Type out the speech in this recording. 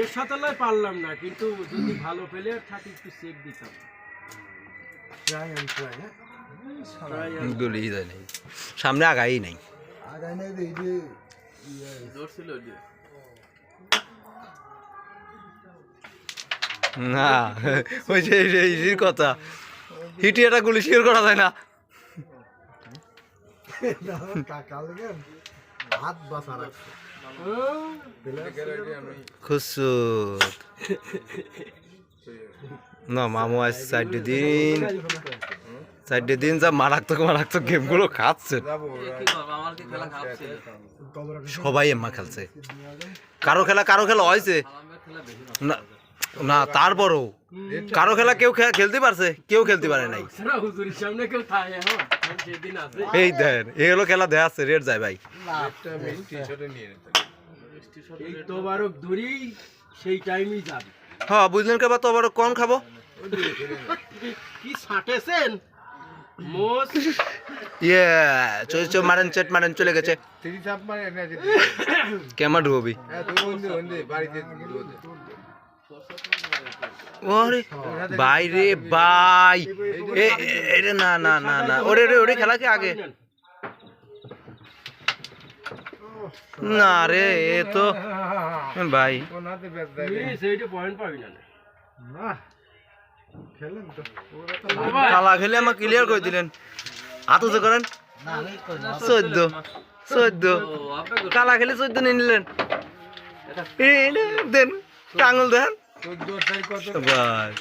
এর সাথে লাই পারলাম না, কিন্তু যদি ভালো প্লেয়ার থাকে একটু চেক দিতাম। গুলি যায় নাই, সামনে আগাই নাই। না ওই যে কথা হিটি একটা গুলি শিওর করা যায় না। খুশুত না মামু আজ 4 দিন যা মারাত্মক গেমগুলো খাচ্ছে। সবাই এম্মা খেলছে, কারো খেলা হয়েছে না না, তারপরও কারো খেলা কেউ খেলতে পারছে, কেউ খেলতে পারে নাই। এই দেন এই হলো খেলা দেখাচ্ছে, রেড যায় ভাই। সেই টাইমই যাবে। হ্যাঁ বুঝলেন কে বা তো আবার কোন খাবো কি ছাটেছেন মোস ইয়ে চল মারেন চেট মারেন চলে গেছে কেমন ডুবি ওরে বাইরে ভাই এ না না না না ওরে ওরে খেলা কি আগে না রে এ তো ভাই পয়েন্ট পাবি না কালা খেলে আমাকে ক্লিয়ার করে দিলেন। আতুজে করেন 14 কালা খেলে 14 নিয়ে নিলেন। দেন টাঙ্গুল দেন ভাই।